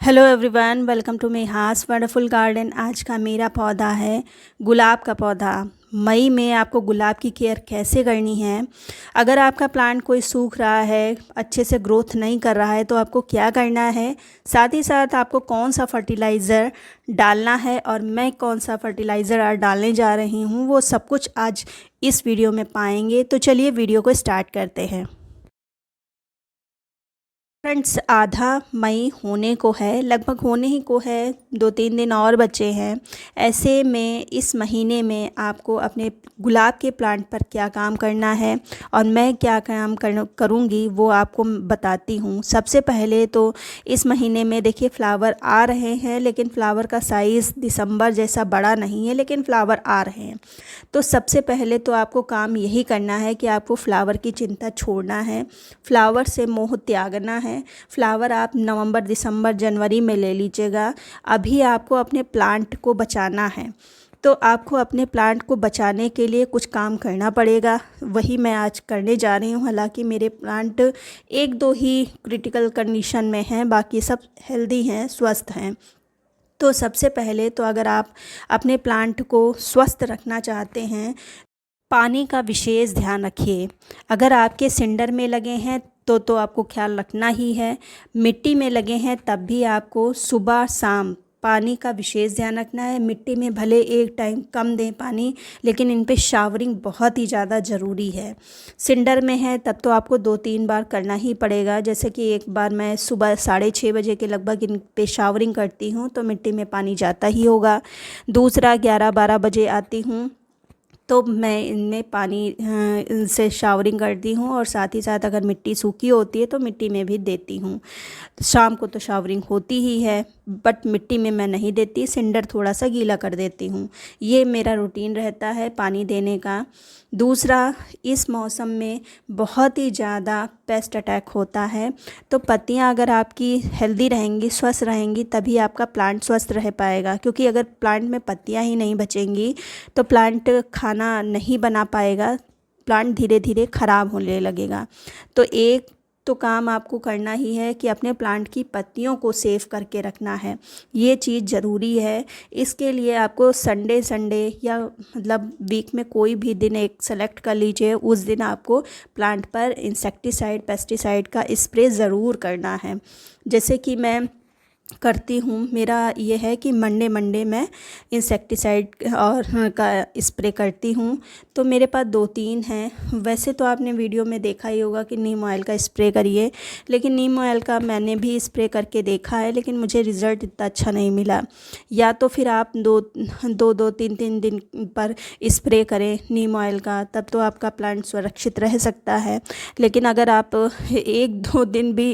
Hello everyone, welcome to Meha's wonderful garden. आज का मेरा पौधा है गुलाब का पौधा। मई में आपको गुलाब की केयर कैसे करनी है, अगर आपका प्लांट कोई सूख रहा है, अच्छे से ग्रोथ नहीं कर रहा है, तो आपको क्या करना है, साथ ही साथ आपको कौन सा फर्टिलाइज़र डालना है और मैं कौन सा फर्टिलाइज़र आज डालने जा रही हूँ, वो सब कुछ आज इस वीडियो में पाएंगे। तो चलिए वीडियो को स्टार्ट करते हैं। फ्रेंड्स, आधा मई होने को है, लगभग होने ही को है, 2-3 दिन और बचे हैं। ऐसे में इस महीने में आपको अपने गुलाब के प्लांट पर क्या काम करना है और मैं क्या काम करूँगी वो आपको बताती हूँ। सबसे पहले तो इस महीने में देखिए फ्लावर आ रहे हैं, लेकिन फ्लावर का साइज़ दिसंबर जैसा बड़ा नहीं है, लेकिन फ्लावर आ रहे हैं। तो सबसे पहले तो आपको काम यही करना है कि आपको फ्लावर की चिंता छोड़ना है, फ्लावर से मोह त्यागना है। फ्लावर आप नवंबर, दिसंबर, जनवरी में ले लीजिएगा। अभी आपको अपने प्लांट को बचाना है, तो आपको अपने प्लांट को बचाने के लिए कुछ काम करना पड़ेगा। वही मैं आज करने जा रही हूँ। हालांकि मेरे प्लांट 1-2 ही क्रिटिकल कंडीशन में हैं, बाकी सब हेल्दी हैं, स्वस्थ हैं। तो सबसे पहले तो अगर आप अपने प्लांट को स्वस्थ रखना चाहते हैं, पानी का विशेष ध्यान रखिए। अगर आपके सिंडर में लगे हैं तो आपको ख्याल रखना ही है। मिट्टी में लगे हैं तब भी आपको सुबह शाम पानी का विशेष ध्यान रखना है। मिट्टी में भले एक टाइम कम दें पानी, लेकिन इन पे शावरिंग बहुत ही ज़्यादा ज़रूरी है। सिंडर में है तब तो आपको 2-3 बार करना ही पड़ेगा। जैसे कि एक बार मैं सुबह 6:30 बजे के लगभग इन पे शावरिंग करती हूँ तो मिट्टी में पानी जाता ही होगा। दूसरा 11-12 बजे आती हूँ तो मैं इनमें पानी से शावरिंग करती हूँ, और साथ ही साथ अगर मिट्टी सूखी होती है तो मिट्टी में भी देती हूँ। शाम को तो शावरिंग होती ही है, बट मिट्टी में मैं नहीं देती, सिंडर थोड़ा सा गीला कर देती हूँ। ये मेरा रूटीन रहता है पानी देने का। दूसरा, इस मौसम में बहुत ही ज़्यादा पेस्ट अटैक होता है, तो पत्तियाँ अगर आपकी हेल्दी रहेंगी, स्वस्थ रहेंगी, तभी आपका प्लांट स्वस्थ रह पाएगा। क्योंकि अगर प्लांट में पत्तियाँ ही नहीं बचेंगी तो प्लांट खाना नहीं बना पाएगा, प्लांट धीरे धीरे ख़राब होने लगेगा। तो एक तो काम आपको करना ही है कि अपने प्लांट की पत्तियों को सेव करके रखना है, ये चीज़ ज़रूरी है। इसके लिए आपको संडे या मतलब वीक में कोई भी दिन एक सेलेक्ट कर लीजिए, उस दिन आपको प्लांट पर इंसेक्टिसाइड, पेस्टिसाइड का स्प्रे ज़रूर करना है। जैसे कि मैं करती हूँ, मेरा ये है कि मंडे मैं इंसेक्टिसाइड और का स्प्रे करती हूँ। तो मेरे पास 2-3 हैं। वैसे तो आपने वीडियो में देखा ही होगा कि नीम ऑयल का स्प्रे करिए, लेकिन नीम ऑयल का मैंने भी स्प्रे करके देखा है, लेकिन मुझे रिज़ल्ट इतना अच्छा नहीं मिला। या तो फिर आप 2-3 दिन पर स्प्रे करें नीम ऑयल का, तब तो आपका प्लांट सुरक्षित रह सकता है। लेकिन अगर आप 1-2 दिन भी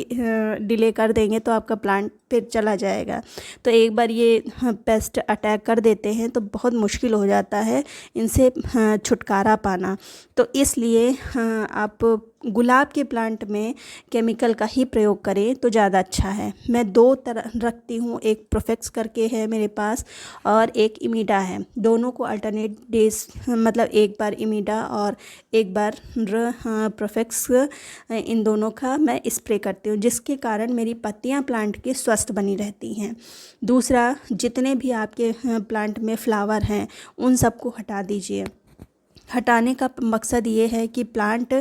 डिले कर देंगे तो आपका प्लांट फिर चला जाएगा। तो एक बार ये पेस्ट अटैक कर देते हैं तो बहुत मुश्किल हो जाता है इनसे छुटकारा पाना। तो इसलिए आप गुलाब के प्लांट में केमिकल का ही प्रयोग करें तो ज़्यादा अच्छा है। मैं 2 तरह रखती हूँ, एक प्रोफेक्स करके है मेरे पास और एक इमीडा है। दोनों को अल्टरनेट डेज, मतलब एक बार इमीडा और एक बार प्रोफेक्स, इन दोनों का मैं स्प्रे करती हूँ, जिसके कारण मेरी पत्तियाँ प्लांट की स्वस्थ बनी रहती हैं। दूसरा, जितने भी आपके प्लांट में फ्लावर हैं उन सबको हटा दीजिए। हटाने का मकसद ये है कि प्लांट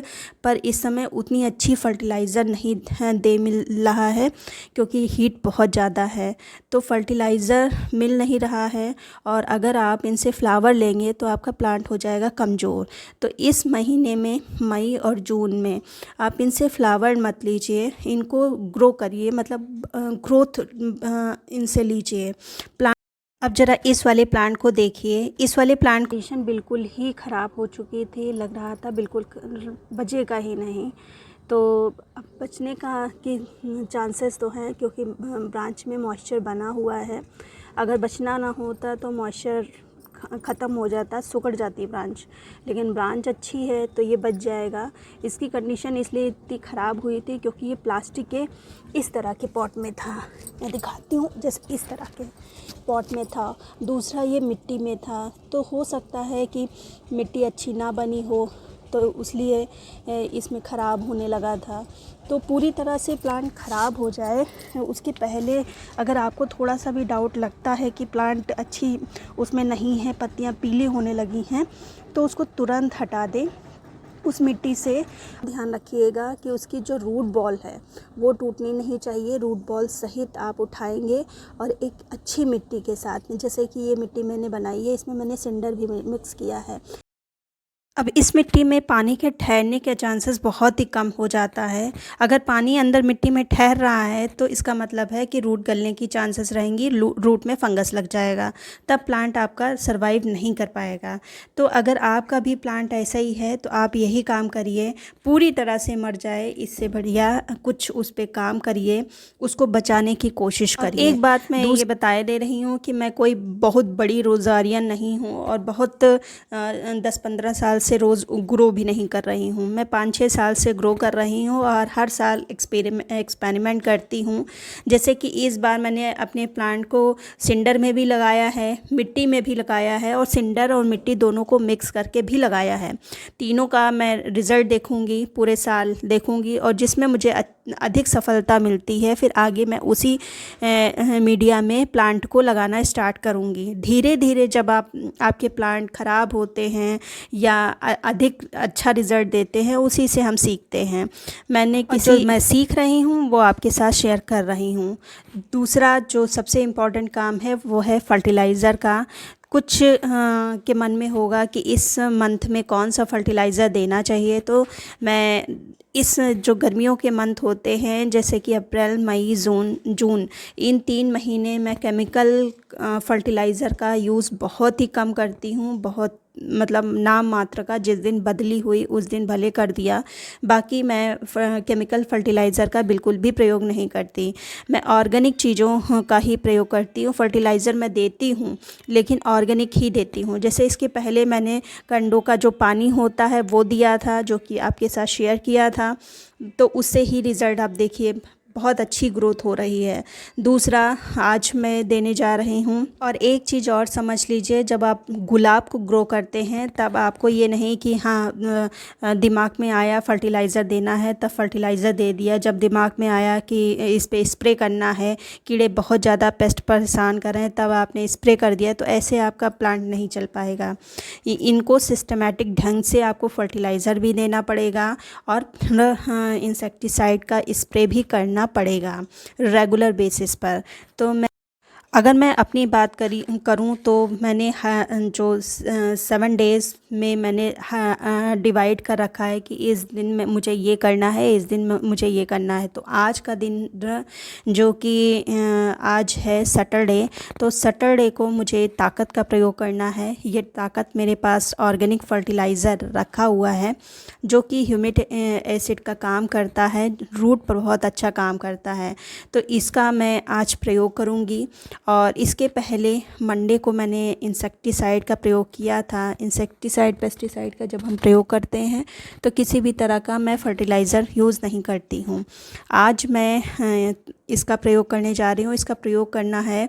पर इस समय उतनी अच्छी फर्टिलाइज़र नहीं दे मिल रहा है, क्योंकि हीट बहुत ज़्यादा है, तो फर्टिलाइज़र मिल नहीं रहा है। और अगर आप इनसे फ्लावर लेंगे तो आपका प्लांट हो जाएगा कमज़ोर। तो इस महीने में, मई और जून में, आप इनसे फ्लावर मत लीजिए, इनको ग्रो करिए, मतलब ग्रोथ इनसे लीजिए। अब ज़रा इस वाले प्लांट को देखिए। इस वाले प्लांट की कंडीशन बिल्कुल ही ख़राब हो चुकी थी, लग रहा था बिल्कुल बचेगा ही नहीं। तो अब बचने का की चांसेस तो हैं, क्योंकि ब्रांच में मॉइस्चर बना हुआ है। अगर बचना ना होता तो मॉइस्चर ख़त्म हो जाता, सिकुड़ जाती ब्रांच, लेकिन ब्रांच अच्छी है तो ये बच जाएगा। इसकी कंडीशन इसलिए इतनी ख़राब हुई थी क्योंकि ये प्लास्टिक के इस तरह के पॉट में था। मैं दिखाती हूँ, जैसे इस तरह के पॉट में था। दूसरा, ये मिट्टी में था, तो हो सकता है कि मिट्टी अच्छी ना बनी हो, तो इसलिए इसमें ख़राब होने लगा था। तो पूरी तरह से प्लांट ख़राब हो जाए उसके पहले अगर आपको थोड़ा सा भी डाउट लगता है कि प्लांट अच्छी उसमें नहीं है, पत्तियां पीली होने लगी हैं, तो उसको तुरंत हटा दें उस मिट्टी से। ध्यान रखिएगा कि उसकी जो रूट बॉल है वो टूटनी नहीं चाहिए। रूट बॉल सहित आप उठाएंगे और एक अच्छी मिट्टी के साथ में, जैसे कि ये मिट्टी मैंने बनाई है, इसमें मैंने सिंडर भी मिक्स किया है। अब इस मिट्टी में पानी के ठहरने के चांसेस बहुत ही कम हो जाता है। अगर पानी अंदर मिट्टी में ठहर रहा है तो इसका मतलब है कि रूट गलने की चांसेस रहेंगी, रूट में फंगस लग जाएगा, तब प्लांट आपका सरवाइव नहीं कर पाएगा। तो अगर आपका भी प्लांट ऐसा ही है तो आप यही काम करिए, पूरी तरह से मर जाए इससे बढ़िया कुछ उस पर काम करिए, उसको बचाने की कोशिश करिए। एक बात मैं ये बताए दे रही हूँ कि मैं कोई बहुत बड़ी रोज़ारियन नहीं हूँ और बहुत 10-15 साल से रोज़ ग्रो भी नहीं कर रही हूँ। मैं 5-6 साल से ग्रो कर रही हूँ और हर साल एक्सपेरिमेंट करती हूँ। जैसे कि इस बार मैंने अपने प्लांट को सिंडर में भी लगाया है, मिट्टी में भी लगाया है और सिंडर और मिट्टी दोनों को मिक्स करके भी लगाया है। तीनों का मैं रिज़ल्ट देखूँगी, पूरे साल देखूँगी और जिसमें मुझे अधिक सफलता मिलती है फिर आगे मैं उसी मीडिया में प्लांट को लगाना स्टार्ट करूँगी। धीरे धीरे जब आपके प्लांट ख़राब होते हैं या अधिक अच्छा रिज़ल्ट देते हैं, उसी से हम सीखते हैं। मैं सीख रही हूँ वो आपके साथ शेयर कर रही हूँ। दूसरा जो सबसे इम्पॉर्टेंट काम है वो है फर्टिलाइज़र का। कुछ के मन में होगा कि इस मंथ में कौन सा फर्टिलाइज़र देना चाहिए, तो मैं इस जो गर्मियों के मंथ होते हैं जैसे कि अप्रैल, मई, जून, इन 3 महीने मैं केमिकल फर्टिलाइज़र का यूज़ बहुत ही कम करती हूँ। बहुत मतलब नाम मात्र का, जिस दिन बदली हुई उस दिन भले कर दिया, बाकी मैं केमिकल फर्टिलाइज़र का बिल्कुल भी प्रयोग नहीं करती। मैं ऑर्गेनिक चीज़ों का ही प्रयोग करती हूँ। फर्टिलाइज़र मैं देती हूँ लेकिन ऑर्गेनिक ही देती हूँ। जैसे इसके पहले मैंने कंडों का जो पानी होता है वो दिया था, जो कि आपके साथ शेयर किया था, तो उससे ही रिज़ल्ट आप देखिए बहुत अच्छी ग्रोथ हो रही है। दूसरा आज मैं देने जा रही हूँ। और एक चीज़ और समझ लीजिए, जब आप गुलाब को ग्रो करते हैं तब आपको ये नहीं कि हाँ दिमाग में आया फर्टिलाइज़र देना है तब फर्टिलाइज़र दे दिया, जब दिमाग में आया कि इस पे स्प्रे करना है, कीड़े बहुत ज़्यादा पेस्ट परेशान कर रहे हैं, तब आपने स्प्रे कर दिया, तो ऐसे आपका प्लांट नहीं चल पाएगा। इनको सिस्टमेटिक ढंग से आपको फर्टिलाइज़र भी देना पड़ेगा और इंसेक्टिसाइड का स्प्रे भी करना पड़ेगा रेगुलर बेसिस पर। तो अगर मैं अपनी बात करूँ तो मैंने जो 7 डेज़ में मैंने डिवाइड कर रखा है कि इस दिन में मुझे ये करना है, इस दिन में मुझे ये करना है। तो आज का दिन जो कि आज है सैटरडे, तो सैटरडे को मुझे ताकत का प्रयोग करना है। ये ताकत मेरे पास ऑर्गेनिक फर्टिलाइज़र रखा हुआ है जो कि ह्यूमिक एसिड का काम करता है, रूट पर बहुत अच्छा काम करता है, तो इसका मैं आज प्रयोग करूँगी। और इसके पहले मंडे को मैंने इंसेक्टिसाइड का प्रयोग किया था। इंसेक्टिसाइड पेस्टिसाइड का जब हम प्रयोग करते हैं तो किसी भी तरह का मैं फर्टिलाइज़र यूज़ नहीं करती हूँ। आज मैं इसका प्रयोग करने जा रही हूँ। इसका प्रयोग करना है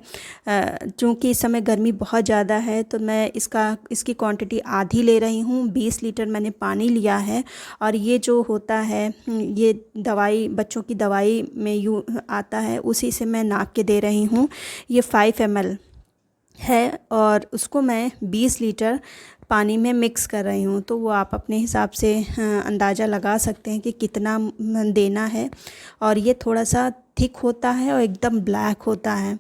चूँकि इस समय गर्मी बहुत ज़्यादा है, तो मैं इसकी क्वांटिटी आधी ले रही हूँ। 20 लीटर मैंने पानी लिया है और ये जो होता है ये दवाई, बच्चों की दवाई में आता है, उसी से मैं नाप के दे रही हूँ। ये 5 ml है और उसको मैं 20 लीटर पानी में मिक्स कर रही हूँ। तो वो आप अपने हिसाब से अंदाज़ा लगा सकते हैं कि कितना देना है। और ये थोड़ा सा थिक होता है और एकदम ब्लैक होता है,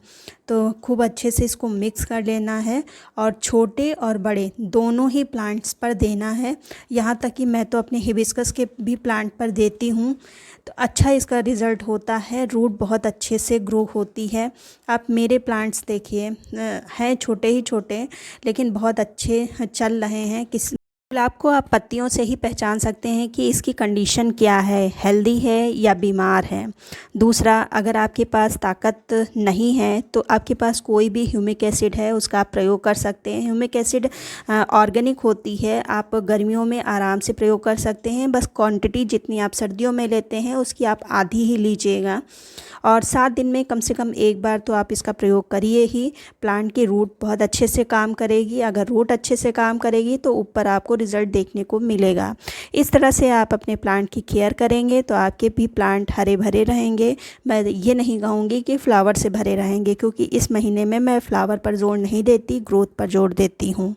तो खूब अच्छे से इसको मिक्स कर लेना है और छोटे और बड़े दोनों ही प्लांट्स पर देना है। यहाँ तक कि मैं तो अपने हिबिस्कस के भी प्लांट पर देती हूँ, तो अच्छा इसका रिज़ल्ट होता है। रूट बहुत अच्छे से ग्रो होती है। आप मेरे प्लांट्स देखिए, हैं छोटे ही छोटे लेकिन बहुत अच्छे चल रहे हैं। गुलाब को आप पत्तियों से ही पहचान सकते हैं कि इसकी कंडीशन क्या है, हेल्दी है या बीमार है। दूसरा, अगर आपके पास ताकत नहीं है तो आपके पास कोई भी ह्यूमिक एसिड है उसका आप प्रयोग कर सकते हैं। ह्यूमिक एसिड ऑर्गेनिक होती है, आप गर्मियों में आराम से प्रयोग कर सकते हैं। बस क्वांटिटी जितनी आप सर्दियों में लेते हैं उसकी आप आधी ही लीजिएगा और 7 दिन में कम से कम एक बार तो आप इसका प्रयोग करिए ही। प्लांट की रूट बहुत अच्छे से काम करेगी। अगर रूट अच्छे से काम करेगी तो ऊपर आपको रिज़ल्ट देखने को मिलेगा। इस तरह से आप अपने प्लांट की केयर करेंगे तो आपके भी प्लांट हरे भरे रहेंगे। मैं ये नहीं कहूँगी कि फ्लावर से भरे रहेंगे, क्योंकि इस महीने में मैं फ्लावर पर जोर नहीं देती, ग्रोथ पर जोर देती हूँ।